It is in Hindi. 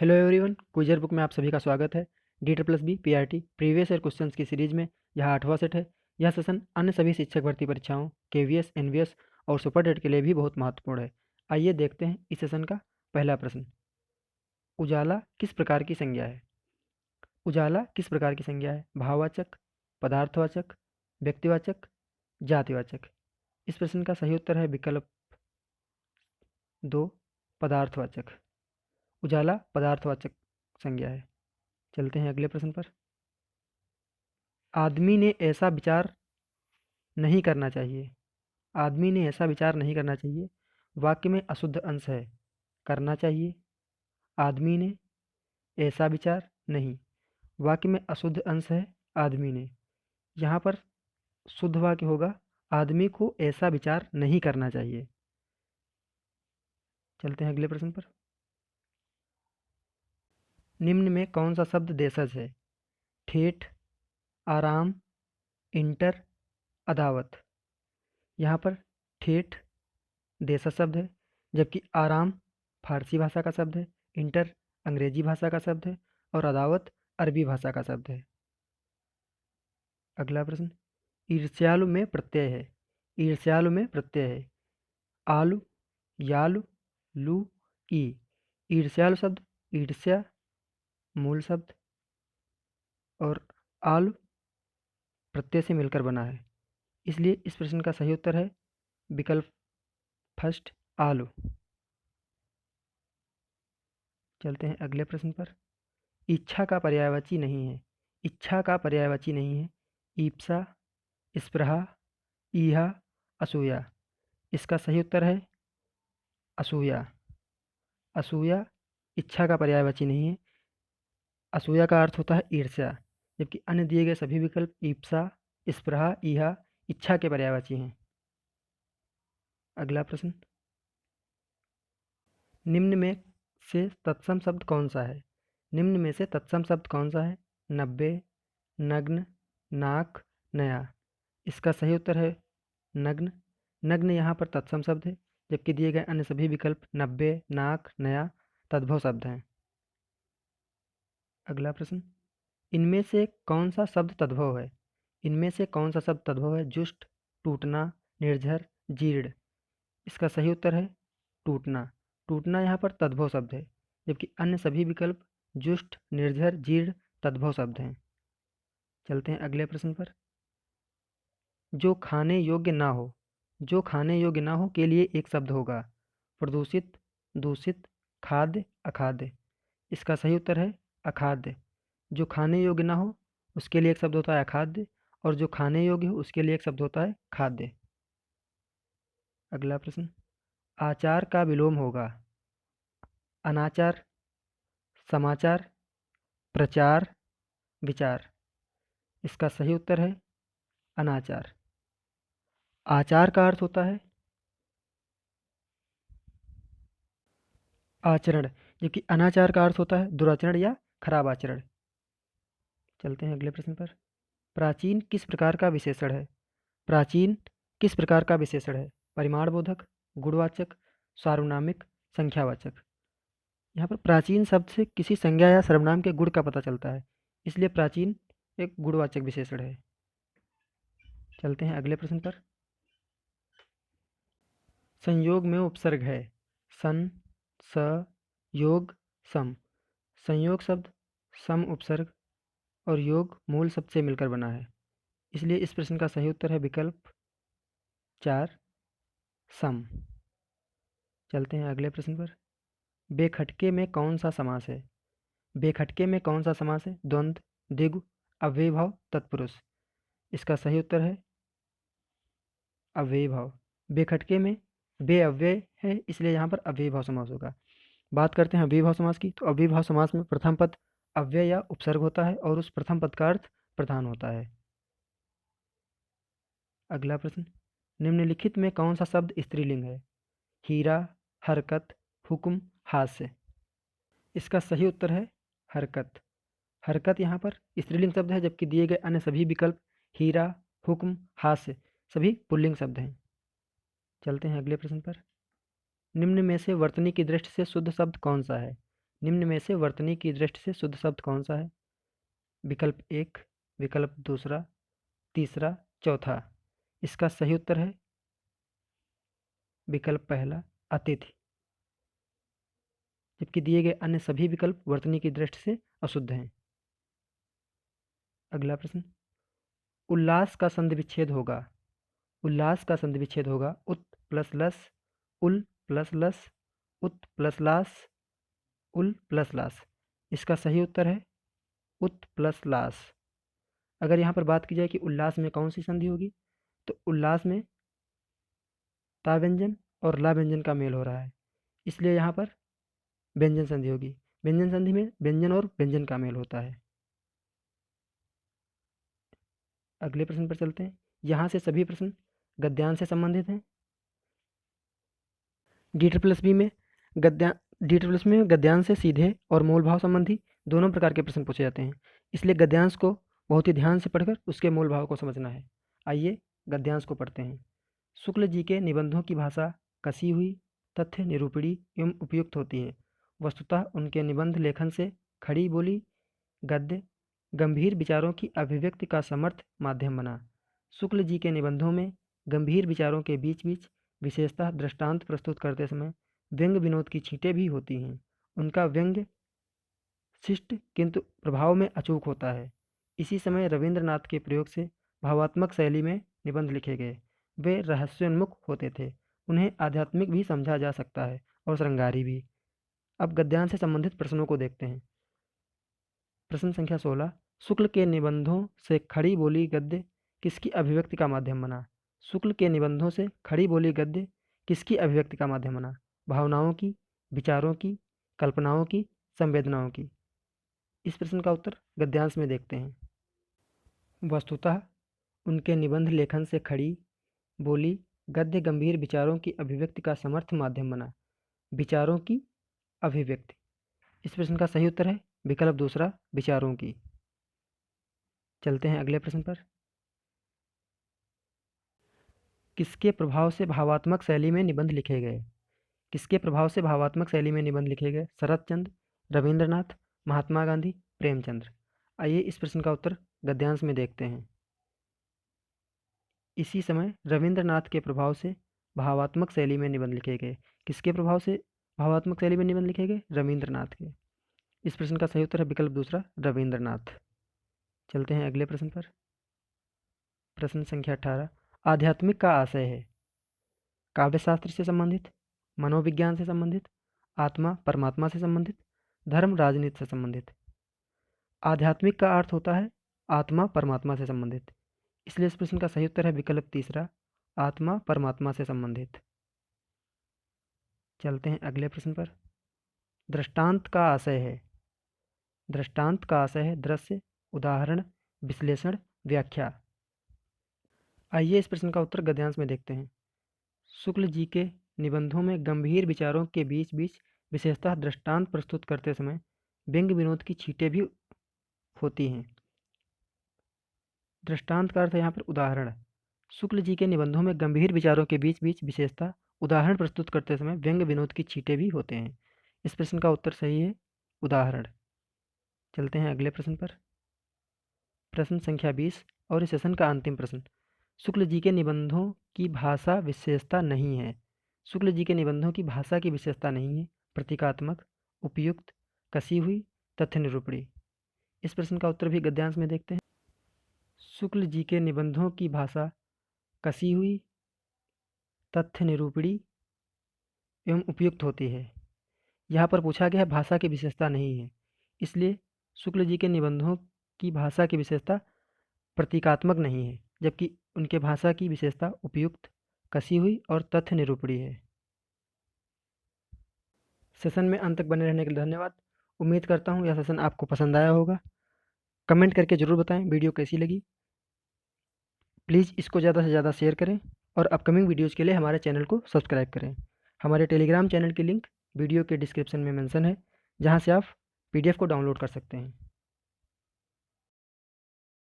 हेलो एवरीवन, क्विजर बुक में आप सभी का स्वागत है। D++ PRT previous year questions की सीरीज में यह 8वां सेट है। यह सेशन अन्य सभी शिक्षक भर्ती परीक्षाओं, केवीएस, एनवीएस और सुपर टेट के लिए भी बहुत महत्वपूर्ण है। आइए देखते हैं इस सेशन का पहला प्रश्न। उजाला किस प्रकार की संज्ञा है? उजाला किस प्रकार की संज्ञा है? भाववाचक, पदार्थवाचक, व्यक्तिवाचक, जातिवाचक। इस प्रश्न का सही उत्तर है विकल्प 2, पदार्थवाचक। उजाला पदार्थवाचक संज्ञा है। चलते हैं अगले प्रश्न पर। आदमी ने ऐसा विचार नहीं करना चाहिए। आदमी ने ऐसा विचार नहीं करना चाहिए। वाक्य में अशुद्ध अंश है। करना चाहिए। आदमी ने ऐसा विचार नहीं। वाक्य में अशुद्ध अंश है आदमी ने। यहाँ पर शुद्ध वाक्य होगा आदमी को ऐसा विचार नहीं करना चाहिए। चलते हैं अगले प्रश्न पर। निम्न में कौन सा शब्द देशज है? ठेठ, आराम, इंटर, अदावत। यहाँ पर ठेठ देशज शब्द है, जबकि आराम फारसी भाषा का शब्द है, इंटर अंग्रेजी भाषा का शब्द है और अदावत अरबी भाषा का शब्द है। अगला प्रश्न। ईर्ष्यालु में प्रत्यय है। ईर्ष्यालु में प्रत्यय है। आलु, यालु, लू, ई। ईर्ष्यालु शब्द ईर्ष्या मूल शब्द और आलु प्रत्यय से मिलकर बना है, इसलिए इस प्रश्न का सही उत्तर है विकल्प फर्स्ट, आलू। चलते हैं अगले प्रश्न पर। इच्छा का पर्यायवाची नहीं है। इच्छा का पर्यायवाची नहीं है। ईप्सा, स्पृहा, ईहा, असूया। इसका सही उत्तर है असूया। असूया इच्छा का पर्यायवाची नहीं है। असूया का अर्थ होता है ईर्ष्या, जबकि अन्य दिए गए सभी विकल्प ईप्सा, स्पृहा, ईहा इच्छा के पर्यायवाची हैं। अगला प्रश्न। निम्न में से तत्सम शब्द कौन सा है? निम्न में से तत्सम शब्द कौन सा है? 90, नग्न, नाक, नया। इसका सही उत्तर है नग्न। नग्न यहाँ पर तत्सम शब्द है, जबकि दिए गए अन्य सभी विकल्प 90, नाक, नया तद्भव शब्द हैं। अगला प्रश्न। इनमें से कौन सा शब्द तद्भव है? इनमें से कौन सा शब्द तद्भव है? जुष्ट, टूटना, निर्झर, जीर्ण। इसका सही उत्तर है टूटना। टूटना यहाँ पर तद्भव शब्द है, जबकि अन्य सभी विकल्प जुष्ट, निर्झर, जीर्ण तद्भव शब्द हैं। चलते हैं अगले प्रश्न पर। जो खाने योग्य ना हो, जो खाने योग्य ना हो के लिए एक शब्द होगा। प्रदूषित, दूषित, खाद्य, अखाद्य। इसका सही उत्तर है अखाद्य। जो खाने योग्य ना हो उसके लिए एक शब्द होता है अखाद्य, और जो खाने योग्य हो उसके लिए एक शब्द होता है खाद्य। अगला प्रश्न। आचार का विलोम होगा अनाचार, समाचार, प्रचार, विचार। इसका सही उत्तर है अनाचार। आचार का अर्थ होता है आचरण, जबकि अनाचार का अर्थ होता है दुराचरण या खराब आचरण। चलते हैं अगले प्रश्न पर। प्राचीन किस प्रकार का विशेषण है? प्राचीन किस प्रकार का विशेषण है? परिमाणबोधक, गुणवाचक, सार्वनामिक, संख्यावाचक। यहाँ पर प्राचीन शब्द से किसी संज्ञा या सर्वनाम के गुण का पता चलता है, इसलिए प्राचीन एक गुणवाचक विशेषण है। चलते हैं अगले प्रश्न पर। संयोग में उपसर्ग है सन, स, योग, सम। संयोग शब्द सम उपसर्ग और योग मूल शब्द से मिलकर बना है, इसलिए इस प्रश्न का सही उत्तर है विकल्प 4, सम। चलते हैं अगले प्रश्न पर। बेखटके में कौन सा समास है? बेखटके में कौन सा समास है? द्वंद्व, द्विगु, अव्ययीभाव, तत्पुरुष। इसका सही उत्तर है अव्ययीभाव। बेखटके में बे अव्यय है, इसलिए यहाँ पर अव्ययीभाव समास होगा। बात करते हैं अव्ययीभाव समास की, तो अव्ययीभाव समास में प्रथम पद अव्यय या उपसर्ग होता है और उस प्रथम पद का अर्थ प्रधान होता है। अगला प्रश्न। निम्नलिखित में कौन सा शब्द स्त्रीलिंग है? हीरा, हरकत, हुक्म, हास्य। इसका सही उत्तर है हरकत। हरकत यहाँ पर स्त्रीलिंग शब्द है, जबकि दिए गए अन्य सभी विकल्प हीरा, हुक्म, हास्य सभी पुल्लिंग शब्द हैं। चलते हैं अगले प्रश्न पर। निम्न में से वर्तनी की दृष्टि से शुद्ध शब्द कौन सा है? निम्न में से वर्तनी की दृष्टि से शुद्ध शब्द कौन सा है? विकल्प 1, विकल्प दूसरा, तीसरा, चौथा। इसका सही उत्तर है विकल्प पहला, अतिथि। जबकि दिए गए अन्य सभी विकल्प वर्तनी की दृष्टि से अशुद्ध हैं। अगला प्रश्न, उल्लास का संधि विच्छेद होगा। उल्लास का संधि विच्छेद होगा उत प्लस लस, उल प्लस लस, उत प्लस लास, उल प्लस लास। इसका सही उत्तर है उत प्लस लास। अगर यहाँ पर बात की जाए कि उल्लास में कौन सी संधि होगी, तो उल्लास में ता व्यंजन और ला व्यंजन का मेल हो रहा है, इसलिए यहाँ पर व्यंजन संधि होगी। व्यंजन संधि में व्यंजन और व्यंजन का मेल होता है। अगले प्रश्न पर चलते हैं। यहाँ से सभी प्रश्न गद्यांश से संबंधित हैं। डी में गद्यांश से सीधे और मूल भाव संबंधी दोनों प्रकार के प्रश्न पूछे जाते हैं, इसलिए गद्यांश को बहुत ही ध्यान से पढ़कर उसके मूल भाव को समझना है। आइए गद्यांश को पढ़ते हैं। शुक्ल जी के निबंधों की भाषा कसी हुई, तथ्य निरूपणी एवं उपयुक्त होती है। वस्तुतः उनके निबंध लेखन से खड़ी बोली गद्य गंभीर विचारों की अभिव्यक्ति का समर्थ माध्यम बना। शुक्ल जी के निबंधों में गंभीर विचारों के बीच बीच विशेषतः दृष्टांत प्रस्तुत करते समय व्यंग विनोद की छींटें भी होती हैं। उनका व्यंग्य शिष्ट किंतु प्रभाव में अचूक होता है। इसी समय रविंद्रनाथ के प्रयोग से भावात्मक शैली में निबंध लिखे गए। वे रहस्योन्मुख होते थे। उन्हें आध्यात्मिक भी समझा जा सकता है और श्रृंगारी भी। अब गद्यांश से संबंधित प्रश्नों को देखते हैं। प्रश्न संख्या 16, शुक्ल के निबंधों से खड़ी बोली गद्य किसकी अभिव्यक्ति का माध्यम बना? शुक्ल के निबंधों से खड़ी बोली गद्य किसकी अभिव्यक्ति का माध्यम बना? भावनाओं की, विचारों की, कल्पनाओं की, संवेदनाओं की। इस प्रश्न का उत्तर गद्यांश में देखते हैं। वस्तुतः उनके निबंध लेखन से खड़ी बोली गद्य गंभीर विचारों की अभिव्यक्ति का समर्थ माध्यम बना। विचारों की अभिव्यक्ति। इस प्रश्न का सही उत्तर है विकल्प दूसरा, विचारों की। चलते हैं अगले प्रश्न पर। किसके प्रभाव से भावात्मक शैली में निबंध लिखे गए? किसके प्रभाव से भावात्मक शैली में निबंध लिखे गए? शरत चंद्र, रविंद्रनाथ, महात्मा गांधी, प्रेमचंद्र। आइए इस प्रश्न का उत्तर गद्यांश में देखते हैं। इसी समय रविंद्रनाथ के प्रभाव से भावात्मक शैली में निबंध लिखे गए। किसके प्रभाव से भावात्मक शैली में निबंध लिखे गए? रविंद्रनाथ के। इस प्रश्न का सही उत्तर है विकल्प दूसरा, रविंद्रनाथ। चलते हैं अगले प्रश्न पर। प्रश्न संख्या 18, आध्यात्मिक का आशय है काव्यशास्त्र से संबंधित, मनोविज्ञान से संबंधित, आत्मा परमात्मा से संबंधित, धर्म राजनीति से संबंधित। आध्यात्मिक का अर्थ होता है आत्मा परमात्मा से संबंधित, इसलिए इस प्रश्न का सही उत्तर है विकल्प तीसरा, आत्मा परमात्मा से संबंधित। चलते हैं अगले प्रश्न पर। दृष्टांत का आशय है। दृष्टांत का आशय है दृश्य, उदाहरण, विश्लेषण, व्याख्या। आइए इस प्रश्न का उत्तर गद्यांश में देखते हैं। शुक्ल जी के निबंधों में गंभीर विचारों के बीच बीच विशेषतः दृष्टांत प्रस्तुत करते समय व्यंग विनोद की छींटें भी होती हैं। दृष्टांत का अर्थ है यहाँ पर उदाहरण। शुक्ल जी के निबंधों में गंभीर विचारों के बीच बीच विशेषतः उदाहरण प्रस्तुत करते समय व्यंग विनोद की छींटें भी होते हैं। इस प्रश्न का उत्तर सही है उदाहरण। चलते हैं अगले प्रश्न पर। प्रश्न संख्या 20 और इस सेशन का अंतिम प्रश्न। शुक्ल जी के निबंधों की भाषा विशेषता नहीं है। शुक्ल जी के निबंधों की भाषा की विशेषता नहीं है। प्रतीकात्मक, उपयुक्त, कसी हुई, तथ्य निरूपणी। इस प्रश्न का उत्तर भी गद्यांश में देखते हैं। शुक्ल जी के निबंधों की भाषा कसी हुई, तथ्य निरूपणी एवं उपयुक्त होती है। यहाँ पर पूछा गया है भाषा की विशेषता नहीं है, इसलिए शुक्ल जी के निबंधों की भाषा की विशेषता प्रतीकात्मक नहीं है, जबकि उनके भाषा की विशेषता उपयुक्त, कसी हुई और तथ्य निरूपणी है। सेशन में अंत तक बने रहने के लिए धन्यवाद। उम्मीद करता हूँ यह सेशन आपको पसंद आया होगा। कमेंट करके ज़रूर बताएं वीडियो कैसी लगी। प्लीज़ इसको ज़्यादा से ज़्यादा शेयर करें और अपकमिंग वीडियोज़ के लिए हमारे चैनल को सब्सक्राइब करें। हमारे टेलीग्राम चैनल की लिंक वीडियो के डिस्क्रिप्शन में मेंशन है, जहाँ से आप PDF को डाउनलोड कर सकते हैं।